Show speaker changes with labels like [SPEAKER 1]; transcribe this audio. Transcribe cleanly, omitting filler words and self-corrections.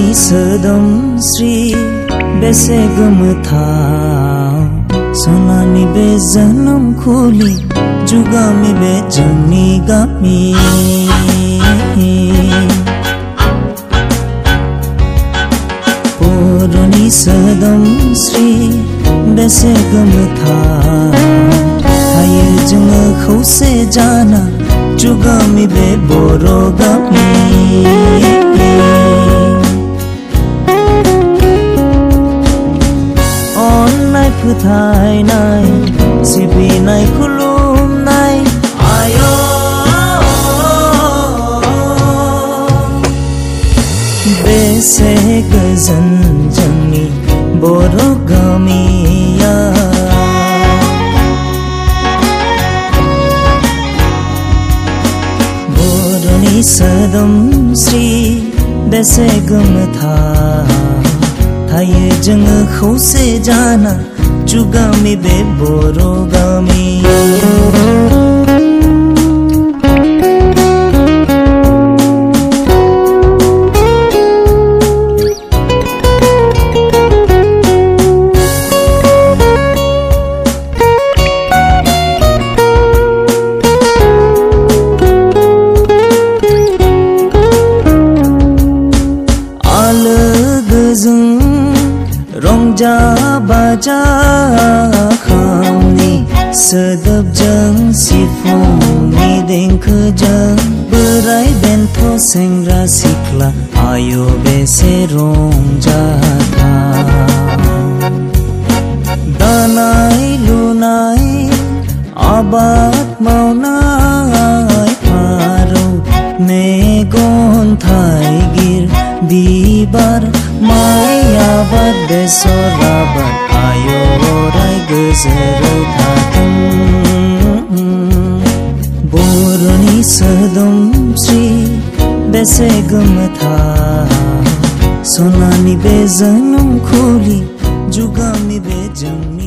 [SPEAKER 1] बर'नि सोदोमस्रि बेसे गोमोथाव सनानि बे जोनोम खुलि जुगामि बे जोंनि गामि बर'नि सोदोमस्रि बेसे गोमोथाव थायो जोङो खौसे जाना जुगामि बे बर' गामि अननाय फोथायनाय सिबिनाय खुलुमनाय आय' बेसे गोजोन जोंनि बर' गामिया बर'नि सोदोमस्रि बेसे गोमोथाव थायो जोङो खौसे जाना जुगामि बे बर' गामि रंजा बाजा खामनि सोदोबजों सिफुंनि देंखोजों बोराय बेन्थ सेंग्रा सिख्ला आय' बेसे रंजाथाव दानाय लुनाय आबाद मावनाय फारौ मेगन थाइगिर बिबार माइ आबाद बेसर आबाद आय' अराय गोजोरै थाथों बर'नि सोदोमस्रि बेसे गोमोथाव सनानि बे जोनोम खुलि जुगामि बे जोंनि